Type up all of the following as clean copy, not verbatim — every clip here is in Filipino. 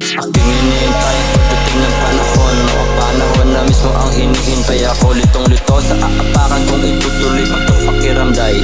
Aking hinihintay pagdating ng panahon, o panahon na mismo ang hinihintay ako. Litong-lito sa aapakan kung itutuloy pagpapakiramday.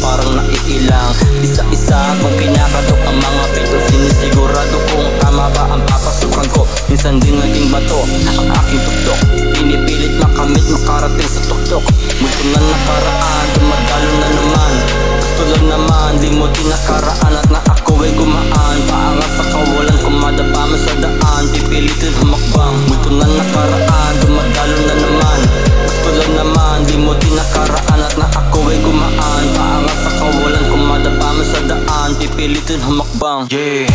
Parang naiilang isa-isa kung kinakatok ang mga pinto. Sinisigurado kung tama ba ang papasukan ko. Minsan din naging bato ang aking tuktok. Pinipilit makamit makarating sa tuktok. Multo na nakaraan, dumadalo na naman. Gusto lang naman, di mo tinakaraan at na ako ay gumaan. Paangat sa kawalan, kumadapa man sa daan. Pipilitin humakbang. Multo na nakaraan, dumadalo na naman. Gusto lang naman, di mo tinakaraan at na ako ay gumaan. Paangat sa kawalan, kumadapa man sa daan. Pipilitin humakbang. Yeah,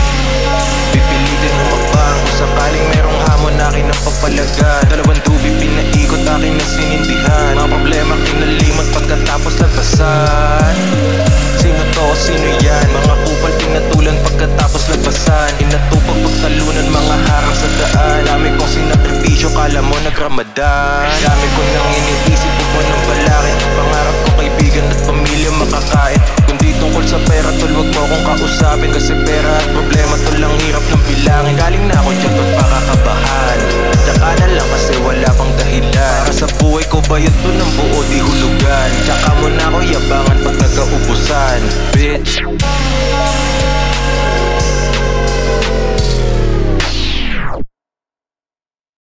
pipilitin humakbang. Kung sakaling merong hamon akin ang papalagan. Dalawang tubi pinaikot akin na sinindihan. Mga problema kinalimot pagkatapos lagpasan. Sino to o sino yan? Mga kupal pinatulan pagkatapos lagpasan. Inatupag pagtalunan mga harang sa daan. Dami kong sinakripisyo, kala mo nagramadan. Dami ko nang iniisip, huwag mo nang balakid. Pangarap ko kaibigan at pamilya makakain. Kundi tungkol sa pera tol, huwag mo akong kausapin. Kasi pera at problema tol, ang hirap ng bilangin. Galing na ako dyan,